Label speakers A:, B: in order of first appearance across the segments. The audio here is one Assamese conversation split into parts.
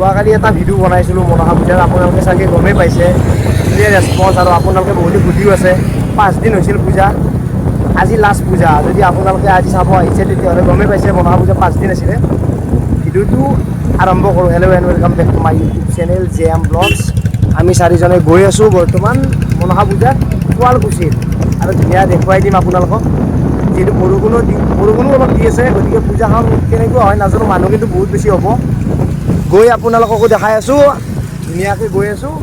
A: যোৱাকালি এটা ভিডিঅ' বনাইছিলোঁ মনসা পূজাৰ, আপোনালোকে চাগে গমেই পাইছে। ধুনীয়া ৰেছপঞ্চ আৰু আপোনালোকে বহুতো সুধিও আছে। 5 দিন হৈছিল পূজা, আজি লাষ্ট পূজা। যদি আপোনালোকে আজি চাব আহিছে তেতিয়াহ'লে গমেই পাইছে মনসা পূজা 5 দিন আছিলে। ভিডিঅ'টো আৰম্ভ কৰোঁ। Hello' and welcome back to my YouTube channel JM vlogs. আমি 4জনে গৈ আছোঁ বৰ্তমান মনসা পূজাত শুৱালকুছিত, আৰু ধুনীয়া দেখুৱাই দিম আপোনালোকক। যিহেতু বৰষুণো অলপ দি আছে, গতিকে পূজাখন কেনেকুৱা হয় নাজানো, মানুহ কিন্তু বহুত বেছি হ'ব। গৈ আপোনালোককো দেখাই আছোঁ, ধুনীয়াকৈ গৈ আছোঁ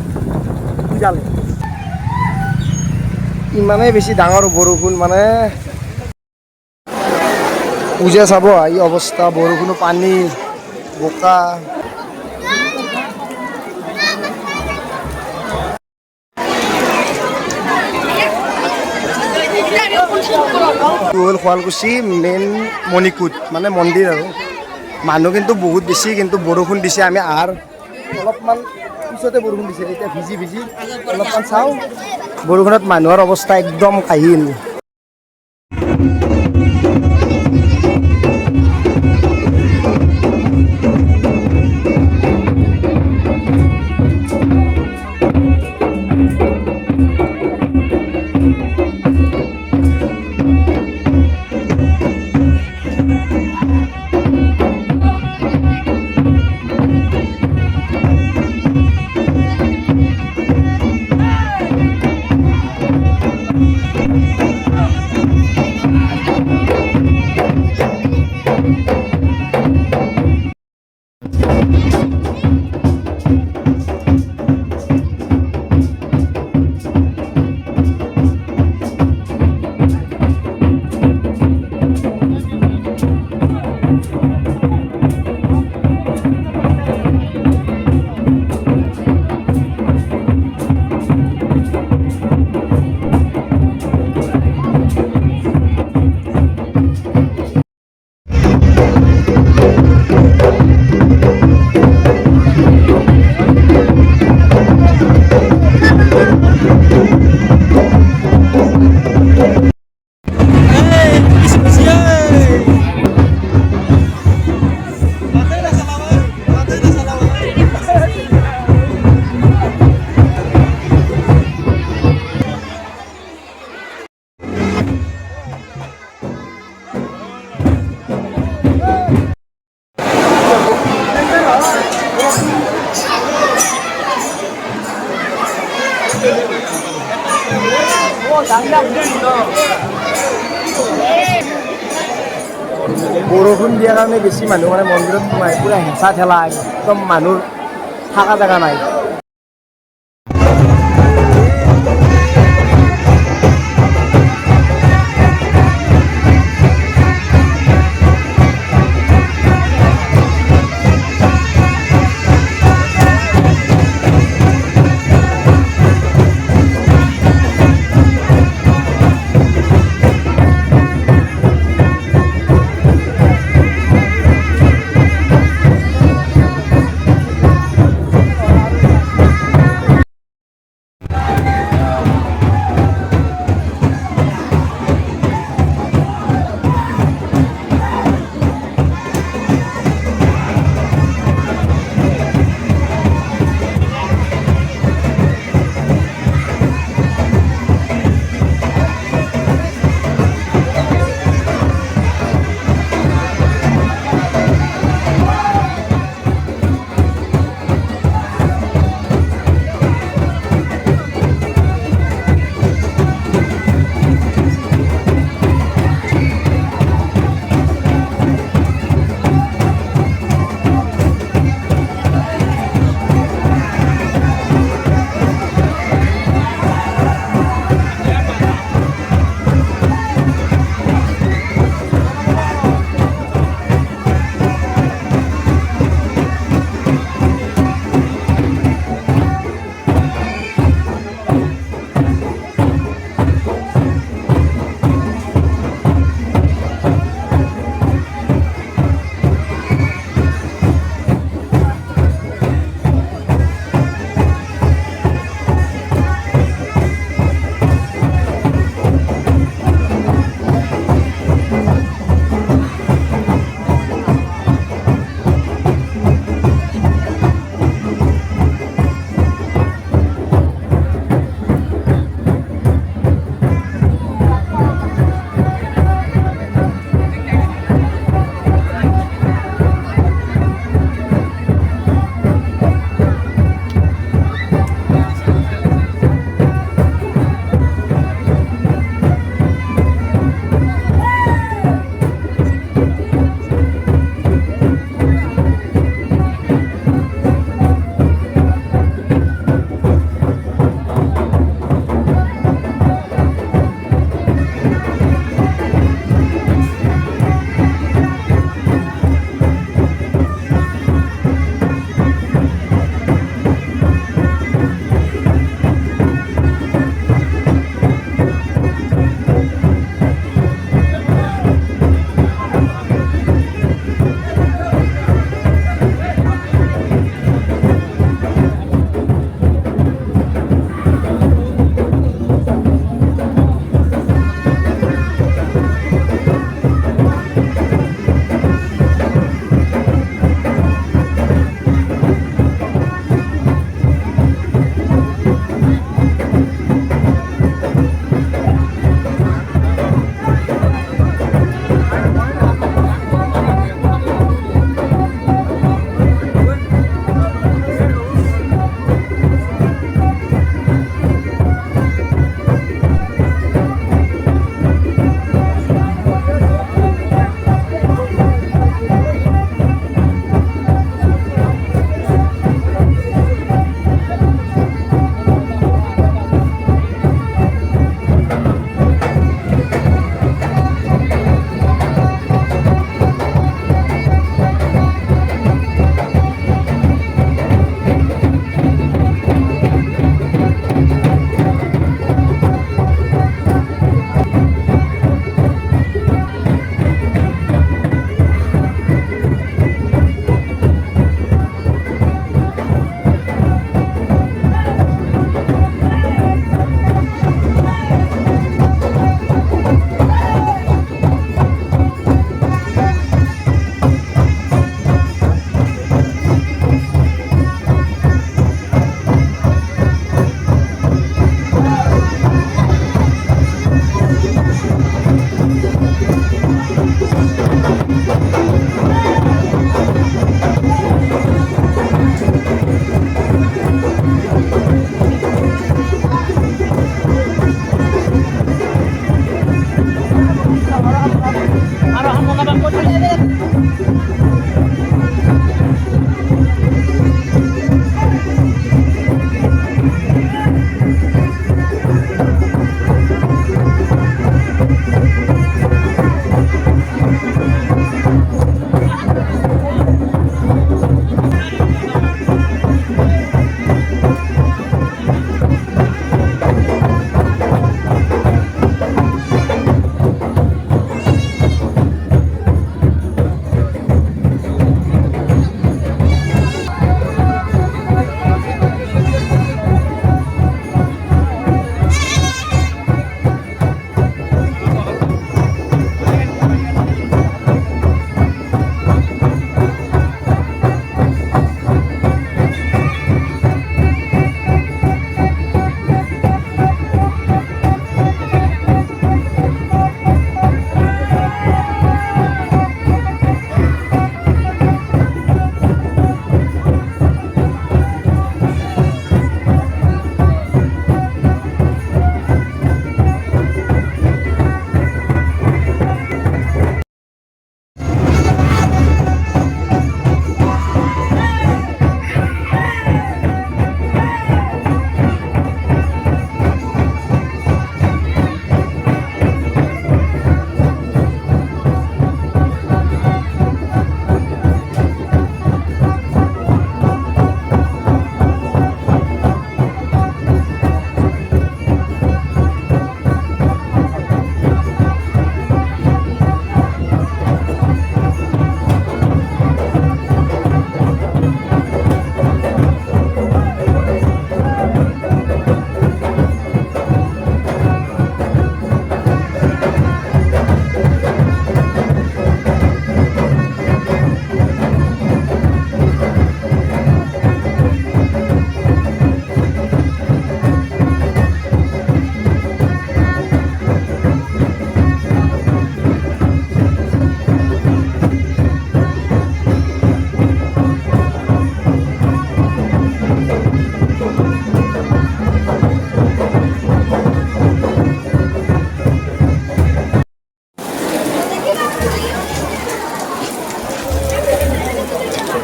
A: পূজালৈ। ইমানেই বেছি ডাঙৰ বৰষুণ, মানে পূজা চাব এই অৱস্থা, বৰষুণো, পানী, বোকা। হ'ল শুৱালকুছি মেইন মণিকূট, মানে মন্দিৰ আৰু। মানুহ কিন্তু বহুত বেছি, কিন্তু বৰষুণ দিছে। আমি আহাৰ অলপমান পিছতে বৰষুণ দিছে, এতিয়া ভিজি অলপমান চাওঁ। বৰষুণত মানুহৰ অৱস্থা একদম কাহিল। বৰষুণ দিয়াৰ কাৰণে বেছি মানুহ মানে মন্দিৰত সোমাই, পুৰা হেঁচা ঠেলা, একদম মানুহ থকা জেগা নাই।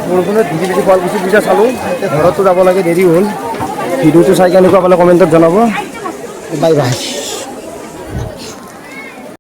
A: বৰষুণত ভিজি ভিজি শুৱালকুছি পূজা চালোঁ এতিয়া ঘৰতো যাব লাগে দেৰি হ'ল ভিডিঅ'টো চাই কেনেকুৱা পালে কমেণ্টত জনাব বাই বাই